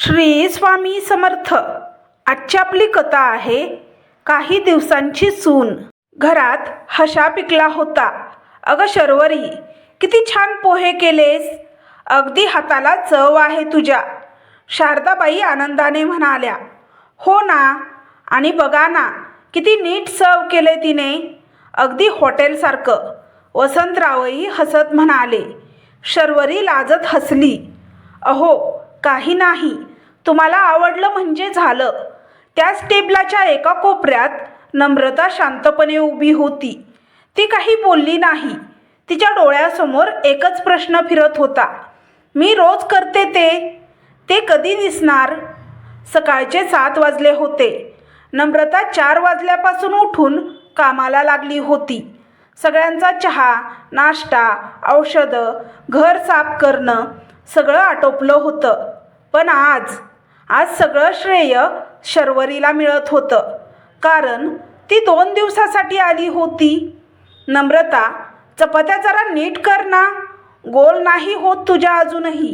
श्री स्वामी समर्थ. आजची आपली कथा आहे काही दिवसांची सून. घरात हशा पिकला होता. अगं शर्वरी, किती छान पोहे केलेस, अगदी हाताला चव आहे तुझ्या. शारदाबाई आनंदाने म्हणाल्या. हो ना, आणि बघा ना किती नीट सर्व केले तिने, अगदी हॉटेलसारखं. वसंतरावही हसत म्हणाले. शर्वरी लाजत हसली. अहो काही नाही, तुम्हाला आवडलं म्हणजे झालं. त्याच टेबलाच्या एका कोपऱ्यात नम्रता शांतपणे उभी होती. ती काही बोलली नाही. तिच्या डोळ्यासमोर एकच प्रश्न फिरत होता. मी रोज करते ते कधी दिसणार? सकाळचे 7 वाजले होते. नम्रता 4 वाजल्यापासून उठून कामाला लागली होती. सगळ्यांचा चहा, नाश्ता, औषधं, घर साफ करणं सगळं आटोपलं होतं. पण आज सगळं श्रेय शर्वरीला मिळत होतं, कारण ती 2 दिवसासाठी आली होती. नम्रता, चपात्या जरा नीट कर ना, गोल नाही होत तुझ्या अजूनही.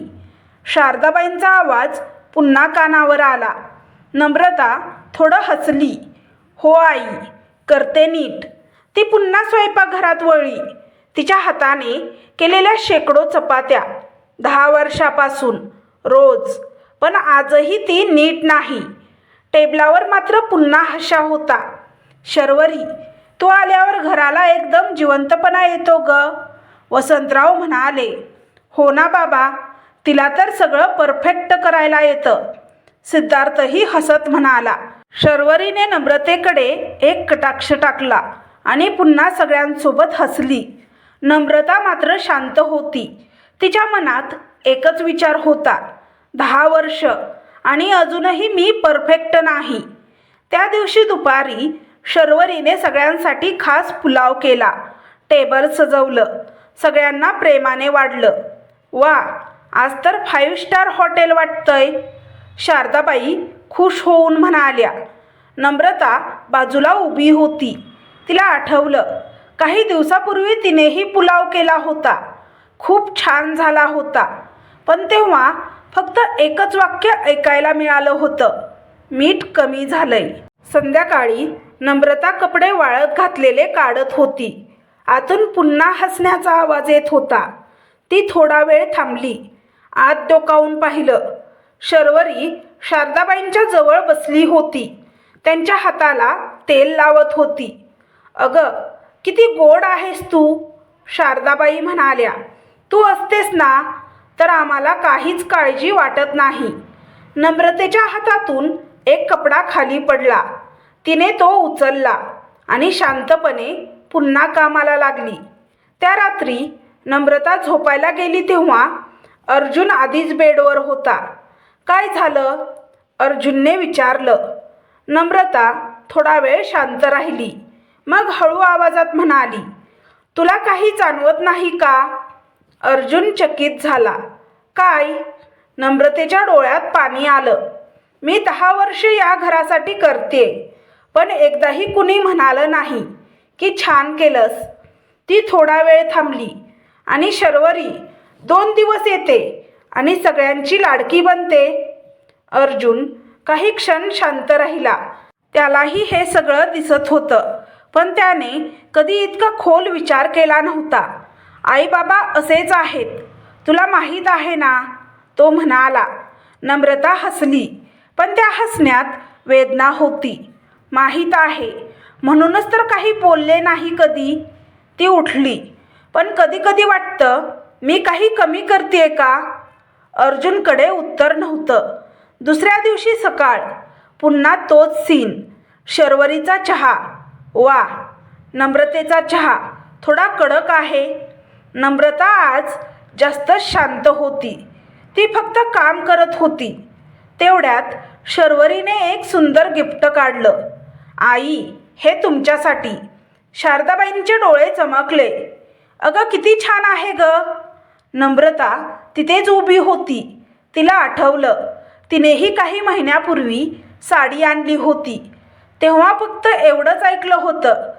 शारदाबाईंचा आवाज पुन्हा कानावर आला. नम्रता थोडं हसली. हो आई, करते नीट. ती पुन्हा स्वयंपाकघरात वळली. तिच्या हाताने केलेल्या शेकडो चपात्या 10 वर्षापासून रोज. पण आजही ती नीट नाही. टेबलावर मात्र पुन्हा हशा होता. शर्वरी, तू आल्यावर घराला एकदम जिवंतपणा येतो ग, वसंतराव म्हणाले. हो ना बाबा, तिला तर सगळं परफेक्ट करायला येतं, सिद्धार्थही हसत म्हणाला. शर्वरीने नम्रतेकडे एक कटाक्ष टाकला आणि पुन्हा सगळ्यांसोबत हसली. नम्रता मात्र शांत होती. तिच्या मनात एकच विचार होता, 10 वर्ष आणि अजूनही मी परफेक्ट नाही. त्या दिवशी दुपारी शर्वरीने सगळ्यांसाठी खास पुलाव केला. टेबल सजवलं, सगळ्यांना प्रेमाने वाढलं. वा, आज तर 5 स्टार हॉटेल वाटतंय, शारदाबाई खुश होऊन म्हणाल्या. नम्रता बाजूला उभी होती. तिला आठवलं, काही दिवसापूर्वी तिनेही पुलाव केला होता. खूप छान झाला होता, पण तेव्हा फक्त एकच वाक्य ऐकायला मिळालं होतं, मीठ कमी झालंय. संध्याकाळी नम्रता कपडे वाळत घातलेले काढत होती. आतून पुन्हा हसण्याचा आवाज येत होता. ती थोडा वेळ थांबली. आत डोकावून पाहिलं. शर्वरी शारदाबाईंच्या जवळ बसली होती. त्यांच्या हाताला तेल लावत होती. अगं किती गोड आहेस तू, शारदाबाई म्हणाल्या. तू असतेस ना तर आम्हाला काहीच काळजी वाटत नाही. नम्रतेच्या हातातून एक कपडा खाली पडला. तिने तो उचलला आणि शांतपणे पुन्हा कामाला लागली. त्या रात्री नम्रता झोपायला गेली तेव्हा अर्जुन आधीच बेडवर होता. काय झालं, अर्जुनने विचारलं. नम्रता थोडा वेळ शांत राहिली. मग हळू आवाजात म्हणाली, तुला काही जाणवत नाही का? अर्जुन चकित झाला. काय? नम्रतेच्या डोळ्यात पाणी आलं. मी 10 वर्ष या घरासाठी करते, पण एकदाही कुणी म्हणालं नाही की छान केलंस. ती थोडा वेळ थांबली. आणि शर्वरी 2 दिवस येते आणि सगळ्यांची लाडकी बनते. अर्जुन काही क्षण शांत राहिला. त्यालाही हे सगळं दिसत होतं, पण त्याने कधी इतका खोल विचार केला नव्हता. आई बाबा असेच आहेत, तुला माहीत आहे ना, तो म्हणाला. नम्रता हसली, पण त्या हसण्यात वेदना होती. माहीत आहे, म्हणूनच तर काही बोलले नाही कधी. ती उठली. पण कधी कधी वाटतं मी काही कमी करते का? अर्जुनकडे उत्तर नव्हतं. दुसऱ्या दिवशी सकाळ, पुन्हा तोच सीन. शर्वरीचा चहा. वा, नम्रतेचा चहा थोडा कडक आहे. नम्रता आज जास्त शांत होती. ती फक्त काम करत होती. तेवढ्यात शर्वरीने एक सुंदर गिफ्ट काढलं. आई, हे तुमच्यासाठी. शारदाबाईंचे डोळे चमकले. अगं किती छान आहे ग. नम्रता तिथेच उभी होती. तिला आठवलं, तिनेही काही महिन्यापूर्वी साडी आणली होती. तेव्हा फक्त एवढंच ऐकलं होतं,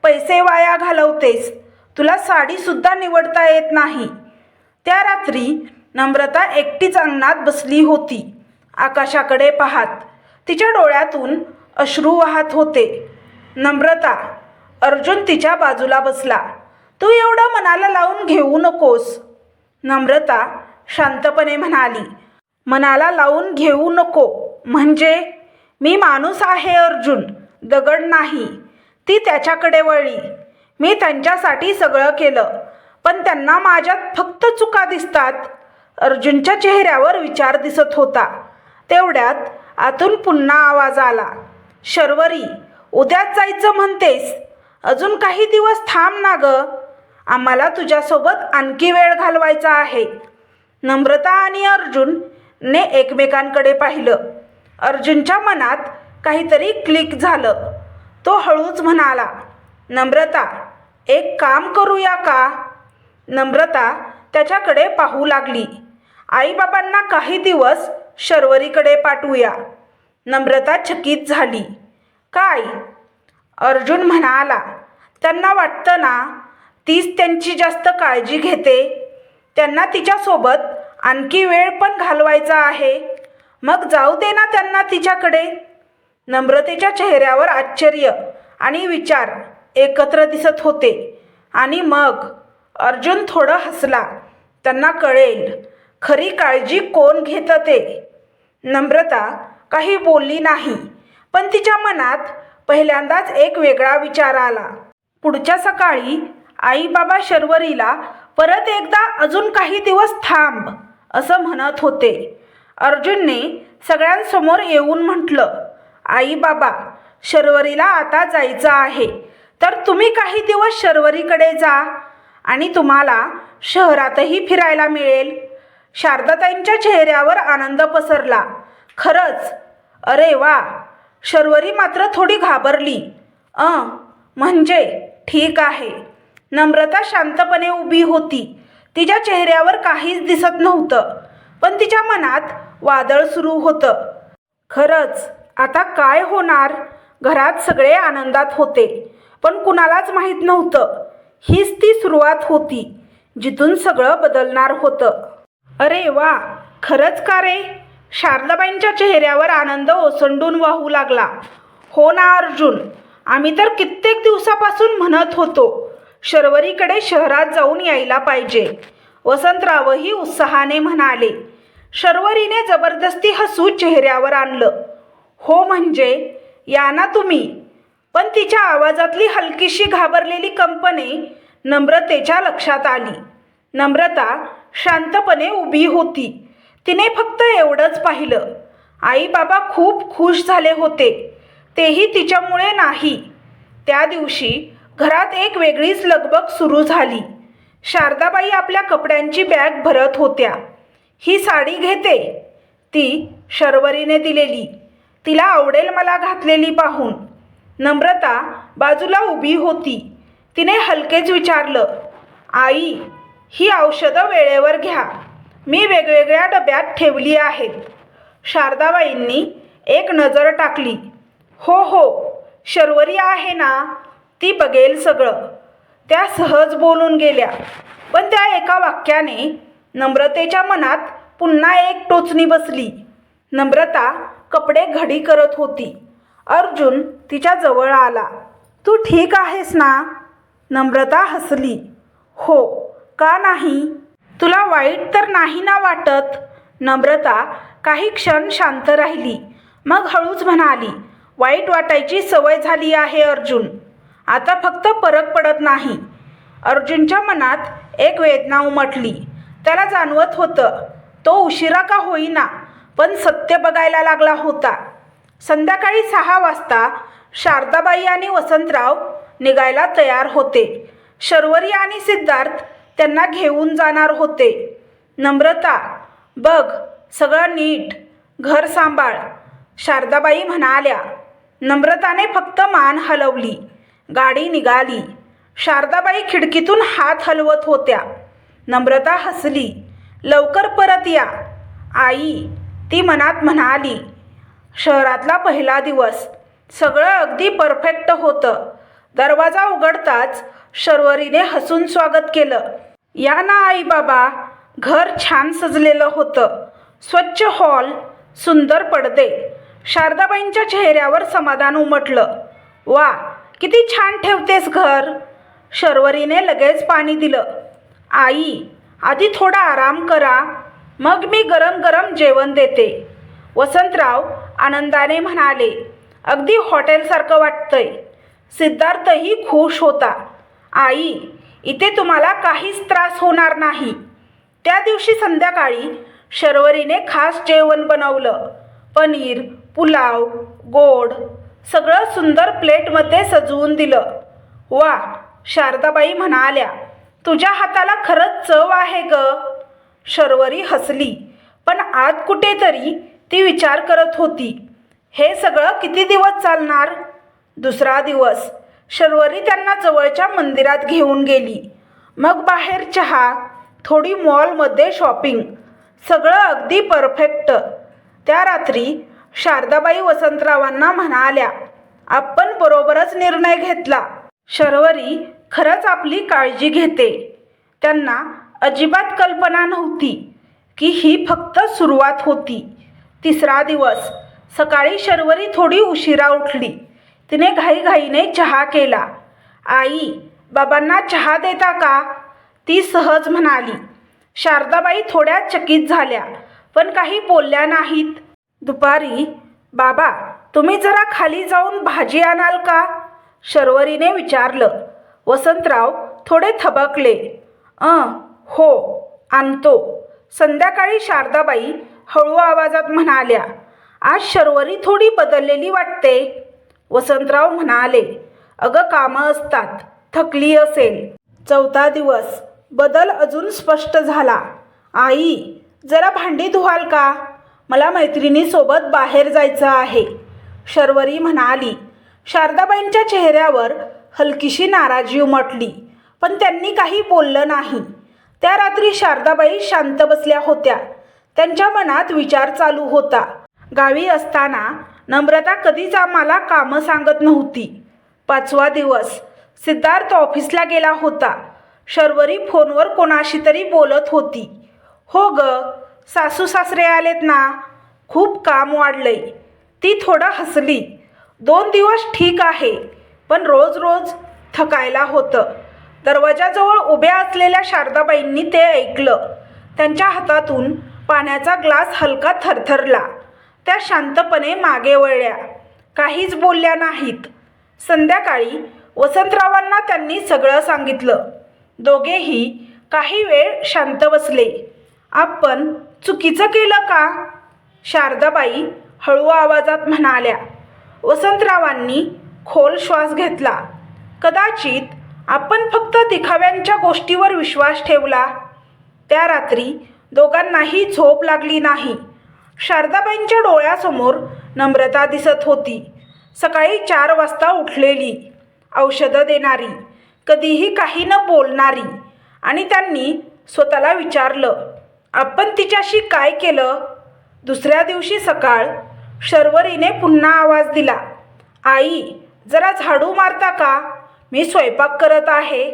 पैसे वाया घालवतेस, तुला साडीसुद्धा निवडता येत नाही. त्या रात्री नम्रता एकटीच अंगणात बसली होती. आकाशाकडे पाहत. तिच्या डोळ्यातून अश्रू वाहत होते. नम्रता. अर्जुन तिच्या बाजूला बसला. तू एवढं मनाला लावून घेऊ नकोस. नम्रता शांतपणे म्हणाली. मनाला लावून घेऊ नको म्हणजे? मी माणूस आहे अर्जुन, दगड नाही. ती त्याच्याकडे वळली. मी त्यांच्यासाठी सगळं केलं, पण त्यांना माझ्यात फक्त चुका दिसतात. अर्जुनच्या चेहऱ्यावर विचार दिसत होता. तेवढ्यात आतून पुन्हा आवाज आला. शर्वरी, उद्याच जायचं म्हणतेस? अजून काही दिवस थांब ना गं. आम्हाला तुझ्यासोबत आणखी वेळ घालवायचा आहे. नम्रता आणि अर्जुनने एकमेकांकडे पाहिलं. अर्जुनच्या मनात काहीतरी क्लिक झालं. तो हळूच म्हणाला, नम्रता, एक काम करूया का? नम्रता त्याच्याकडे पाहू लागली. आईबाबांना काही दिवस शर्वरीकडे पाठवूया. नम्रता चकित झाली. काय? अर्जुन म्हणाला. त्यांना वाटतं ना, तीच त्यांची जास्त काळजी घेते. त्यांना तिच्यासोबत आणखी वेळ पण घालवायचा आहे. मग जाऊ दे ना त्यांना तिच्याकडे. नम्रतेच्या चेहऱ्यावर आश्चर्य आणि विचार एकत्र दिसत होते. आणि मग अर्जुन थोडं हसला. त्यांना कळेल खरी काळजी कोण घेतं ते. नम्रता काही बोलली नाही, पण तिच्या मनात पहिल्यांदाच एक वेगळा विचार आला. पुढच्या सकाळी आई बाबा शर्वरीला परत एकदा अजून काही दिवस थांब असं म्हणत होते. अर्जुनने सगळ्यांसमोर येऊन म्हटलं, आई बाबा, शर्वरीला आता जायचं आहे, तर तुम्ही काही दिवस शर्वरीकडे जा आणि तुम्हाला शहरातही फिरायला मिळेल. शारदाताईंच्या चेहऱ्यावर आनंद पसरला. खरंच? अरे वा. शर्वरी मात्र थोडी घाबरली. म्हणजे? ठीक आहे. नम्रता शांतपणे उभी होती. तिच्या चेहऱ्यावर काहीच दिसत नव्हतं, पण तिच्या मनात वादळ सुरू होतं. खरंच आता काय होणार? घरात सगळे आनंदात होते, पण कुणालाच माहीत नव्हतं हीच ती सुरुवात होती जिथून सगळं बदलणार होतं. अरे वा, खरंच का रे? शारदाबाईंच्या चेहऱ्यावर आनंद ओसंडून वाहू लागला. हो ना अर्जुन, आम्ही तर कित्येक दिवसापासून म्हणत होतो शर्वरीकडे शहरात जाऊन यायला पाहिजे. वसंतरावही उत्साहाने म्हणाले. शर्वरीने जबरदस्ती हसू चेहऱ्यावर आणलं. हो म्हणजे? या ना तुम्ही. पण तिच्या आवाजातली हलकीशी घाबरलेली कंपने नम्रतेच्या लक्षात आली. नम्रता शांतपणे उभी होती. तिने फक्त एवढंच पाहिलं. आई बाबा खूप खुश झाले होते, तेही तिच्यामुळे नाही. त्या दिवशी घरात एक वेगळीच लगबग सुरू झाली. शारदाबाई आपल्या कपड्यांची बॅग भरत होत्या. ही साडी घेते, ती शर्वरीने दिलेली. तिला आवडेल मला घातलेली पाहून. नम्रता बाजूला उभी होती. तिने हलकेच विचारलं, आई, ही औषधं वेळेवर घ्या. मी वेगवेगळ्या डब्यात ठेवली आहेत. शारदाबाईंनी एक नजर टाकली. हो हो, शर्वरी आहे ना, ती बघेल सगळं. त्या सहज बोलून गेल्या, पण त्या एका वाक्याने नम्रतेच्या मनात पुन्हा एक टोचणी बसली. नम्रता कपडे घडी करत होती. अर्जुन तिच्या जवळ आला. तू ठीक आहेस ना? नम्रता हसली. हो, का नाही? तुला वाईट तर नाही ना वाटत? नम्रता काही क्षण शांत राहिली. मग हळूच म्हणाली, वाईट वाटायची सवय झाली आहे अर्जुन. आता फक्त फरक पडत नाही. अर्जुनच्या मनात एक वेदना उमटली. त्याला जाणवत होतं तो उशिरा का होईना, पण सत्य बघायला लागला होता. संध्याकाळी 6 वाजता शारदाबाई आणि वसंतराव निघायला तयार होते. शर्वरी आणि सिद्धार्थ त्यांना घेऊन जाणार होते. नम्रता, बघ सगळं नीट, घर सांभाळ, शारदाबाई म्हणाल्या. नम्रताने फक्त मान हलवली. गाडी निघाली. शारदाबाई खिडकीतून हात हलवत होत्या. नम्रता हसली. लवकर परत या आई, ती मनात म्हणाली. शहरातला पहिला दिवस. सगळं अगदी परफेक्ट होतं. दरवाजा उघडताच शर्वरीने हसून स्वागत केलं. या ना आई बाबा. घर छान सजलेलं होतं. स्वच्छ हॉल, सुंदर पडदे. शारदाबाईंच्या चेहऱ्यावर समाधान उमटलं. वा, किती छान ठेवतेस घर. शर्वरीने लगेच पाणी दिलं. आई, आधी थोडा आराम करा, मग मी गरम गरम जेवण देते. वसंतराव आनंदाने म्हणाले. अगदी हॉटेलसारखं वाटतंय. सिद्धार्थही खुश होता. आई, इथे तुम्हाला काहीच त्रास होणार नाही. त्या दिवशी संध्याकाळी शर्वरीने खास जेवण बनवलं. पनीर, पुलाव, गोड, सगळं सुंदर प्लेटमध्ये सजवून दिलं. वा, शारदाबाई म्हणाल्या, तुझ्या हाताला खरंच चव आहे ग. शर्वरी हसली, पण आत कुठेतरी ती विचार करत होती, हे सगळं किती दिवस चालणार. दुसरा दिवस शर्वरी त्यांना जवळच्या मंदिरात घेऊन गेली. मग बाहेर चहा, थोडी मॉलमध्ये शॉपिंग, सगळं अगदी परफेक्ट. त्या रात्री शारदाबाई वसंतरावांना म्हणाल्या, आपण बरोबरच निर्णय घेतला. शर्वरी खरंच आपली काळजी घेते. त्यांना अजिबात कल्पना नव्हती की ही फक्त सुरुवात होती. तिसरा दिवस सकाळी शर्वरी थोडी उशिरा उठली. तिने घाईघाईने चहा केला. आई, बाबांना चहा देता का, ती सहज म्हणाली. शारदाबाई थोड्या चकित झाल्या, पण काही बोलल्या नाहीत. दुपारी, बाबा, तुम्ही जरा खाली जाऊन भाजी आणाल का, शर्वरीने विचारलं. वसंतराव थोडे थबकले. हो, आणतो. संध्याकाळी शारदाबाई हळू आवाजात म्हणाल्या, आज शर्वरी थोडी बदललेली वाटते. वसंतराव म्हणाले, अगं कामं असतात, थकली असेल. चौथा दिवस बदल अजून स्पष्ट झाला. आई, जरा भांडी धुवाल का, मला मैत्रिणीसोबत बाहेर जायचं आहे, शर्वरी म्हणाली. शारदाबाईंच्या चेहऱ्यावर हलकीशी नाराजी उमटली, पण त्यांनी काही बोललं नाही. त्या रात्री शारदाबाई शांत बसल्या होत्या. त्यांच्या मनात विचार चालू होता. गावी असताना नम्रता कधीच आम्हाला कामं सांगत नव्हती. 5वा दिवस सिद्धार्थ ऑफिसला गेला होता. शर्वरी फोनवर कोणाशी तरी बोलत होती. हो ग, सासू सासरे आलेत ना, खूप काम वाढलंय. ती थोडं हसली. 2 दिवस ठीक आहे, पण रोज रोज थकायला होतं. दरवाजाजवळ उभ्या असलेल्या शारदाबाईंनी ते ऐकलं. त्यांच्या हातातून पाण्याचा ग्लास हलका थरथरला. त्या शांतपणे मागे वळल्या, काहीच बोलल्या नाहीत. संध्याकाळी वसंतरावांना त्यांनी सगळं सांगितलं. दोघेही काही वेळ शांत बसले. आपण चुकीचं केलं का, शारदाबाई हळू आवाजात म्हणाल्या. वसंतरावांनी खोल श्वास घेतला. कदाचित आपण फक्त दिखाव्यांच्या गोष्टीवर विश्वास ठेवला. त्या रात्री दोघांनाही झोप लागली नाही. शारदाबाईंच्या डोळ्यासमोर नम्रता दिसत होती. सकाळी 4 वाजता उठलेली, औषधं देणारी, कधीही काही न बोलणारी. आणि त्यांनी स्वतःला विचारलं, आपण तिच्याशी काय केलं. दुसऱ्या दिवशी सकाळ, शर्वरीने पुन्हा आवाज दिला. आई, जरा झाडू मारता का, मी स्वयंपाक करत आहे.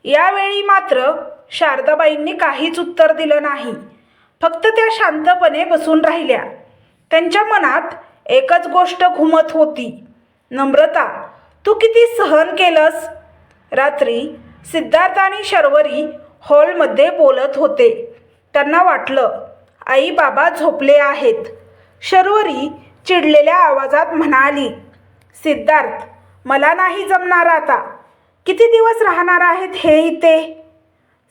यावेळी मात्र शारदाबाईंनी काहीच उत्तर दिलं नाही. फक्त त्या शांतपणे बसून राहिल्या. त्यांच्या मनात एकच गोष्ट घुमत होती, नम्रता, तू किती सहन केलंस. रात्री सिद्धार्थ आणि शर्वरी हॉलमध्ये बोलत होते. त्यांना वाटलं आई बाबा झोपले आहेत. शर्वरी चिडलेल्या आवाजात म्हणाली, सिद्धार्थ, मला नाही जमणार आता. किती दिवस राहणार आहेत हे इथे.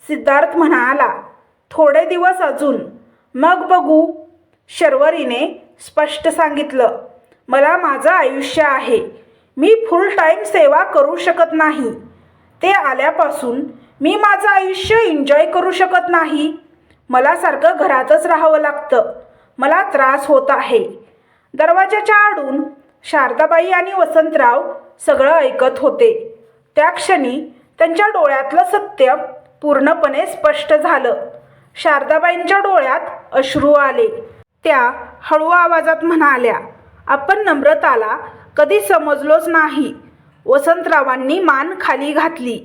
सिद्धार्थ म्हणाला, थोडे दिवस अजून, मग बघू. शर्वरीने स्पष्ट सांगितलं, मला माझं आयुष्य आहे. मी फुल टाईम सेवा करू शकत नाही. ते आल्यापासून मी माझं आयुष्य एन्जॉय करू शकत नाही. मला सारखं घरातच राहावं लागतं. मला त्रास होत आहे. दरवाजाच्या आडून शारदाबाई आणि वसंतराव सगळं ऐकत होते. त्या क्षणी त्यांच्या डोळ्यातलं सत्य पूर्णपणे स्पष्ट झालं. शारदाबाईंच्या डोळ्यात अश्रू आले. त्या हळू आवाजात म्हणाल्या, आपण नम्रताला कधी समजलोच नाही. वसंतरावांनी मान खाली घातली.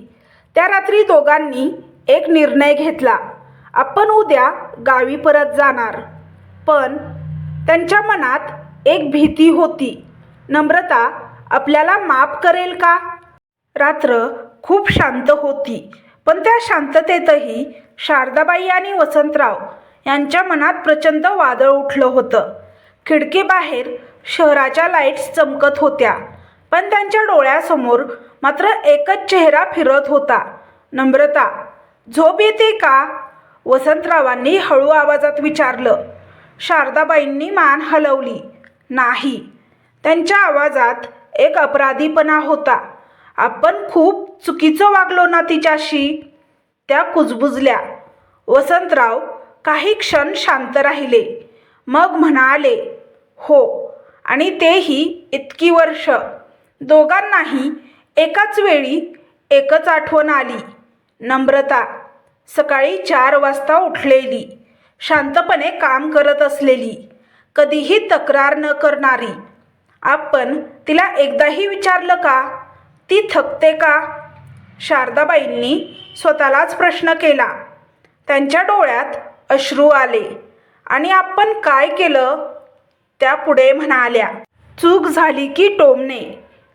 त्या रात्री दोघांनी एक निर्णय घेतला, आपण उद्या गावी परत जाणार. पण त्यांच्या मनात एक भीती होती. नम्रता आपल्याला माफ करेल का? रात्र खूप शांत होती, पण त्या शांततेतही शारदाबाई आणि वसंतराव यांच्या मनात प्रचंड वादळ उठलं होतं. खिडकीबाहेर शहराच्या लाईट्स चमकत होत्या, पण त्यांच्या डोळ्यासमोर मात्र एकच चेहरा फिरत होता. नम्रता, झोप येते का? वसंतरावांनी हळू आवाजात विचारलं. शारदाबाईंनी मान हलवली. नाही. त्यांच्या आवाजात एक अपराधीपणा होता. आपण खूप चुकीचं वागलो ना तिच्याशी? त्या कुजबुजल्या. वसंतराव काही क्षण शांत राहिले, मग म्हणाले, हो, आणि तेही इतकी वर्ष. दोघांनाही एकाच वेळी एकच आठवण आली. नम्रता, सकाळी 4 वाजता उठलेली, शांतपणे काम करत असलेली, कधीही तक्रार न करणारी. आपण तिला एकदाही विचारलं का ती थकते का? शारदाबाईंनी स्वतःलाच प्रश्न केला. त्यांच्या डोळ्यात अश्रू आले. आणि आपण काय केलं? त्या पुढे म्हणाल्या, चूक झाली की टोमणे,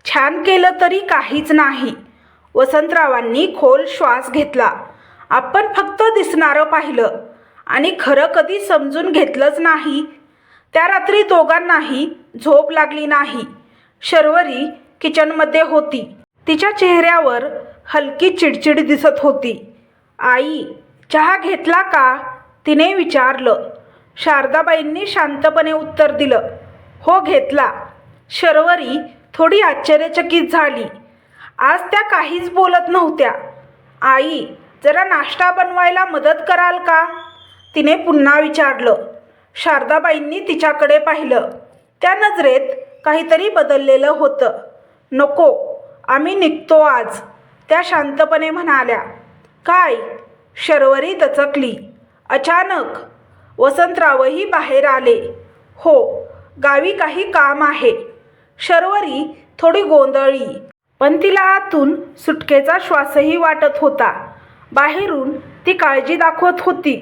छान केलं तरी काहीच नाही. वसंतरावांनी खोल श्वास घेतला. आपण फक्त दिसणारं पाहिलं आणि खरं कधी समजून घेतलंच नाही. त्या रात्री दोघांनाही झोप लागली नाही. शर्वरी किचनमध्ये होती. तिच्या चेहऱ्यावर हलकी चिडचिड दिसत होती. आई, चहा घेतला का? तिने विचारलं. शारदाबाईंनी शांतपणे उत्तर दिलं, हो घेतला. शर्वरी थोडी आश्चर्यचकित झाली. आज त्या काहीच बोलत नव्हत्या. आई, जरा नाश्ता बनवायला मदत कराल का? तिने पुन्हा विचारलं. शारदाबाईंनी तिच्याकडे पाहिलं. त्या नजरेत काहीतरी बदललेलं होतं. नको, आम्ही निघतो आज, त्या शांतपणे म्हणाल्या. काय? शर्वरी दचकली. अचानक. वसंतरावही बाहेर आले. हो, गावी काही काम आहे. शर्वरी थोडी गोंधळली, पण तिला आतून सुटकेचा श्वासही वाटत होता. बाहेरून ती काळजी दाखवत होती.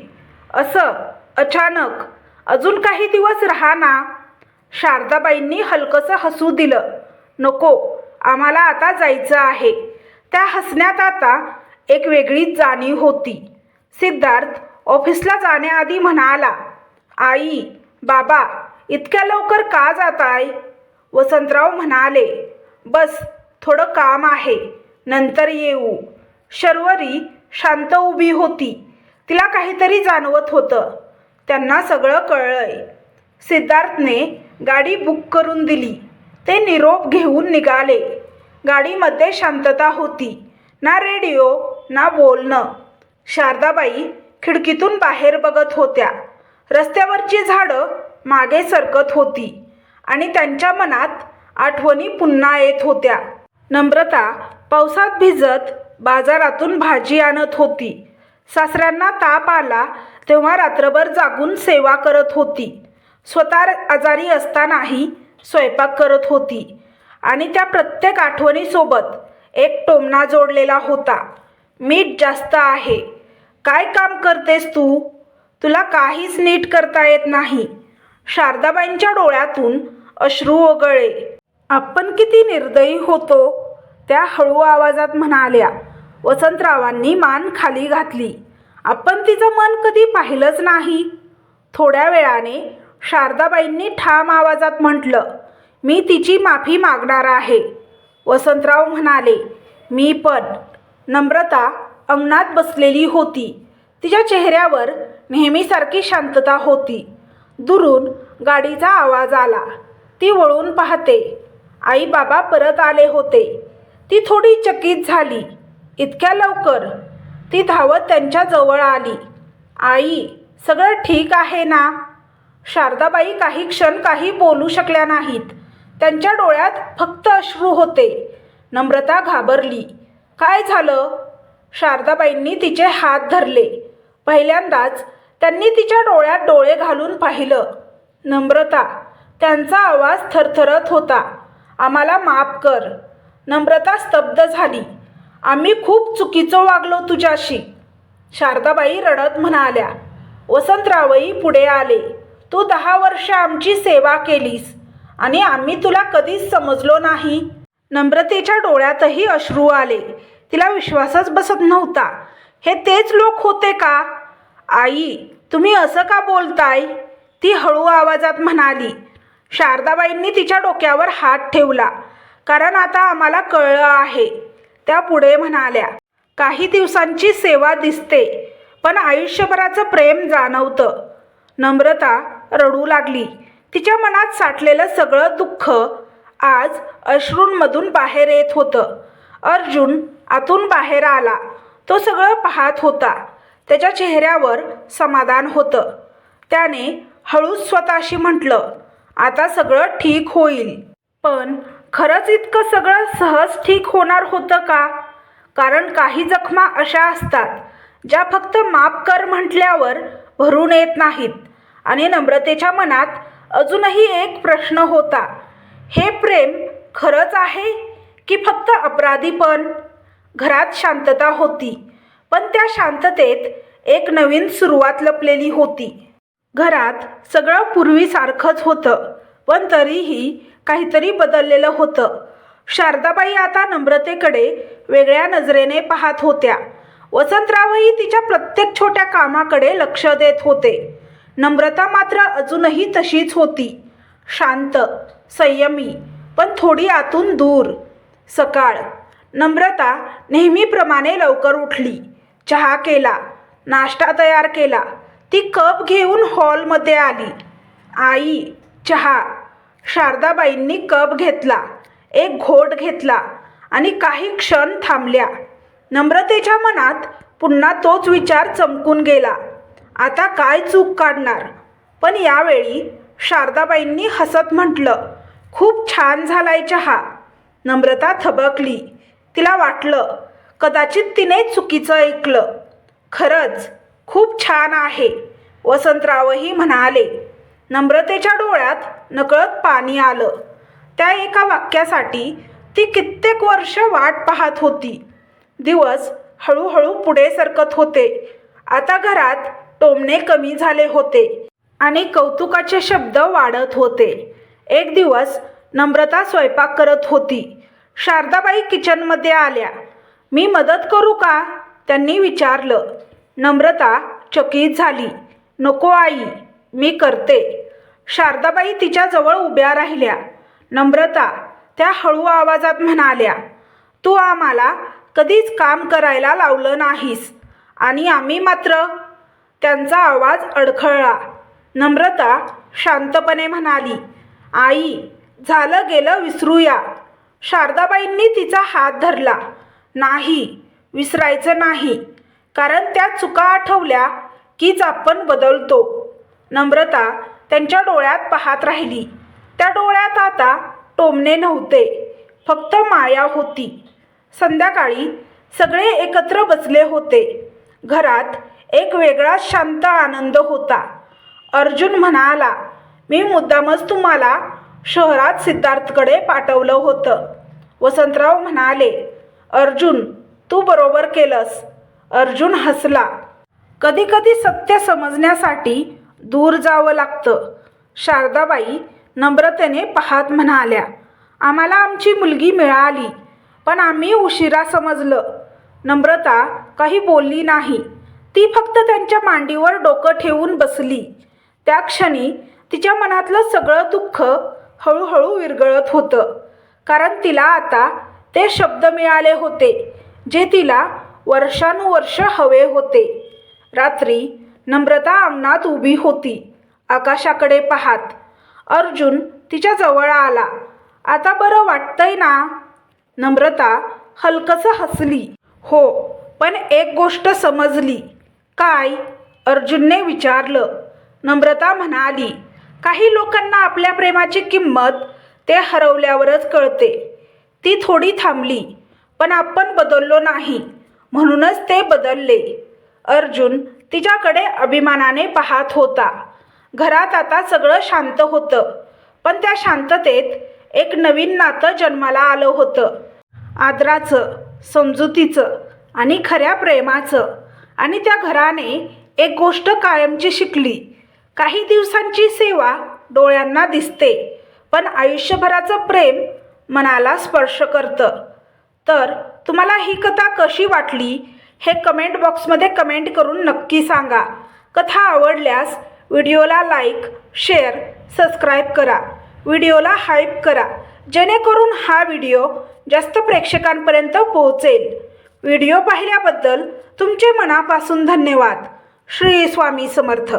असं अचानक? अजून काही दिवस राहा ना. शारदाबाईंनी हलकंसं हसू दिलं. नको, आम्हाला आता जायचं आहे. त्या हसण्यात आता एक वेगळीच जाणीव होती. सिद्धार्थ ऑफिसला जाण्याआधी म्हणाला, आई, बाबा, इतक्या लवकर का जाताय? वसंतराव म्हणाले, बस, थोडं काम आहे, नंतर येऊ. शर्वरी शांत उभी होती. तिला काहीतरी जाणवत होतं. त्यांना सगळं कळलंय. सिद्धार्थने गाडी बुक करून दिली. ते निरोप घेऊन निघाले. गाडीमध्ये शांतता होती. ना रेडिओ, ना बोलणं. शारदाबाई खिडकीतून बाहेर बघत होत्या. रस्त्यावरची झाडं मागे सरकत होती आणि त्यांच्या मनात आठवणी पुन्हा येत होत्या. नम्रता पावसात भिजत बाजारातून भाजी आणत होती. सासऱ्यांना ताप आला तेव्हा रात्रभर जागून सेवा करत होती. स्वतः आजारी असतानाही स्वयंपाक करत होती. आणि त्या प्रत्येक आठवणीसोबत एक टोमणा जोडलेला होता. मीठ जास्त आहे. काय काम करतेस तू? तुला काहीच नीट करता येत नाही. शारदाबाईंच्या डोळ्यातून अश्रू ओघळले. आपण किती निर्दयी होतो, त्या हळू आवाजात म्हणाल्या. वसंतरावांनी मान खाली घातली. आपण तिचं मन कधी पाहिलंच नाही. थोड्या वेळाने शारदाबाईंनी ठाम आवाजात म्हटलं, मी तिची माफी मागणार आहे. वसंतराव म्हणाले, मी पण. नम्रता अंगणात बसलेली होती. तिच्या चेहऱ्यावर नेहमीसारखी शांतता होती. दुरून गाडीचा आवाज आला. ती वळून पाहते. आई बाबा परत आले होते. ती थोडी चकित झाली. इतक्या लवकर? ती धावत त्यांच्या जवळ आली. आई, सगळं ठीक आहे ना? शारदाबाई काही क्षण काही बोलू शकल्या नाहीत. त्यांच्या डोळ्यात फक्त अश्रू होते. नम्रता घाबरली. काय झालं? शारदाबाईंनी तिचे हात धरले. पहिल्यांदाच त्यांनी तिच्या डोळ्यात डोळे घालून पाहिलं. नम्रता, त्यांचा आवाज थरथरत होता. आम्हाला माफ कर. नम्रता स्तब्ध झाली. आम्ही खूप चुकीचं वागलो तुझ्याशी. शारदाबाई रडत म्हणाल्या. वसंतरावही पुढे आले. तू 10 वर्ष आमची सेवा केलीस आणि आम्ही तुला कधीच समजलो नाही. नम्रतेच्या डोळ्यातही अश्रू आले. तिला विश्वासच बसत नव्हता. हे तेच लोक होते का? आई, तुम्ही असं का बोलताय? ती हळू आवाजात म्हणाली. शारदाबाईंनी तिच्या डोक्यावर हात ठेवला. कारण आता आम्हाला कळलं आहे. त्या पुढे म्हणाल्या, काही दिवसांची सेवा दिसते, पण आयुष्यभराचं प्रेम जाणवतं. नम्रता रडू लागली. तिच्या मनात साठलेलं सगळं दुःख आज अश्रूंमधून बाहेर येत होतं. अर्जुन आतून बाहेर आला. तो सगळं पाहत होता. त्याच्या चेहऱ्यावर समाधान होतं. त्याने हळूच स्वतःशी म्हटलं, आता सगळं ठीक होईल. पण खरंच इतकं सगळं सहज ठीक होणार होतं का? कारण काही जखमा अशा असतात ज्या फक्त माफ कर म्हटल्यावर भरून येत नाहीत. आणि नम्रतेच्या मनात अजूनही एक प्रश्न होता. हे प्रेम खरंच आहे की फक्त अपराधीपण? घरात शांतता होती, पण त्या शांततेत एक नवीन सुरुवात लपलेली होती. घरात सगळं पूर्वीसारखंच होतं, पण तरीही काहीतरी बदललेलं होतं. शारदाबाई आता नम्रतेकडे वेगळ्या नजरेने पाहत होत्या. वसंतरावही तिच्या प्रत्येक छोट्या कामाकडे लक्ष देत होते. नम्रता मात्र अजूनही तशीच होती, शांत, संयमी, पण थोडी आतून दूर. सकाळ. नम्रता नेहमीप्रमाणे लवकर उठली. चहा केला, नाश्ता तयार केला. ती कप घेऊन हॉलमध्ये आली. आई, चहा. शारदाबाईंनी कप घेतला, एक घोट घेतला आणि काही क्षण थांबल्या. नम्रतेच्या मनात पुन्हा तोच विचार चमकून गेला. आता काय चूक काढणार? पण यावेळी शारदाबाईंनी हसत म्हटलं, खूप छान झालाय चहा. नम्रता थबकली. तिला वाटलं कदाचित तिने चुकीचं ऐकलं. खरंच खूप छान आहे, वसंतरावही म्हणाले. नम्रतेच्या डोळ्यात नकळत पाणी आलं. त्या एका वाक्यासाठी ती कित्येक वर्ष वाट पाहत होती. दिवस हळूहळू पुढे सरकत होते. आता घरात टोमणे कमी झाले होते आणि कौतुकाचे शब्द वाढत होते. एक दिवस नम्रता स्वयंपाक करत होती. शारदाबाई किचनमध्ये आल्या. मी मदत करू का? त्यांनी विचारलं. नम्रता चकित झाली. नको आई, मी करते. शारदाबाई तिच्याजवळ उभ्या राहिल्या. नम्रता, त्या हळू आवाजात म्हणाल्या, तू आम्हाला कधीच काम करायला लावलं नाहीस आणि आम्ही मात्र. त्यांचा आवाज अडखळला. नम्रता शांतपणे म्हणाली, आई, झालं गेलं विसरूया. शारदाबाईंनी तिचा हात धरला. नाही, विसरायचं नाही, कारण त्या चुका आठवल्या कीच आपण बदलतो. नम्रता त्यांच्या डोळ्यात पाहत राहिली. त्या डोळ्यात आता टोमणे नव्हते, फक्त माया होती. संध्याकाळी सगळे एकत्र बसले होते. घरात एक वेगळाच शांत आनंद होता. अर्जुन म्हणाला, मी मुद्दामच तुम्हाला शहरात सिद्धार्थकडे पाठवलं होतं. वसंतराव म्हणाले, अर्जुन, तू बरोबर केलंस. अर्जुन हसला. कधी कधी सत्य समजण्यासाठी दूर जावं लागतं. शारदाबाई नम्रतेने पाहत म्हणाल्या, आम्हाला आमची मुलगी मिळाली, पण आम्ही उशिरा समजलं. नम्रता काही बोलली नाही. ती फक्त त्यांच्या मांडीवर डोकं ठेवून बसली. त्या क्षणी तिच्या मनातलं सगळं दुःख हळूहळू विरघळत होतं. कारण तिला आता ते शब्द मिळाले होते जे तिला वर्षानुवर्ष हवे होते. रात्री नम्रता अंगणात उभी होती, आकाशाकडे पाहत. अर्जुन तिच्या जवळ आला. आता बरं वाटतंय ना? नम्रता हलकसं हसली. हो, पण एक गोष्ट समजली. काय? अर्जुनने विचारलं. नम्रता म्हणाली, काही लोकांना आपल्या प्रेमाची किंमत ते हरवल्यावरच कळते. ती थोडी थांबली, पण आपण बदललो नाही, म्हणूनच ते बदलले. अर्जुन तिच्याकडे अभिमानाने पाहत होता. घरात आता सगळं शांत होतं, पण त्या शांततेत एक नवीन नातं जन्माला आलं होतं. आदराचं, समजुतीचं आणि खऱ्या प्रेमाचं. आणि त्या घराने एक गोष्ट कायमची शिकली. काही दिवसांची सेवा डोळ्यांना दिसते, पण आयुष्यभराचं प्रेम मनाला स्पर्श करतं. तर तुम्हाला ही कथा कशी वाटली हे कमेंट बॉक्समध्ये कमेंट करून नक्की सांगा. कथा आवडल्यास व्हिडिओला लाईक, शेअर, सबस्क्राईब करा. व्हिडिओला हाईप करा, जेणेकरून हा व्हिडिओ जास्त प्रेक्षकांपर्यंत पोहोचेल. व्हिडिओ पाहिल्याबद्दल तुमचे मनापासून धन्यवाद. श्री स्वामी समर्थ.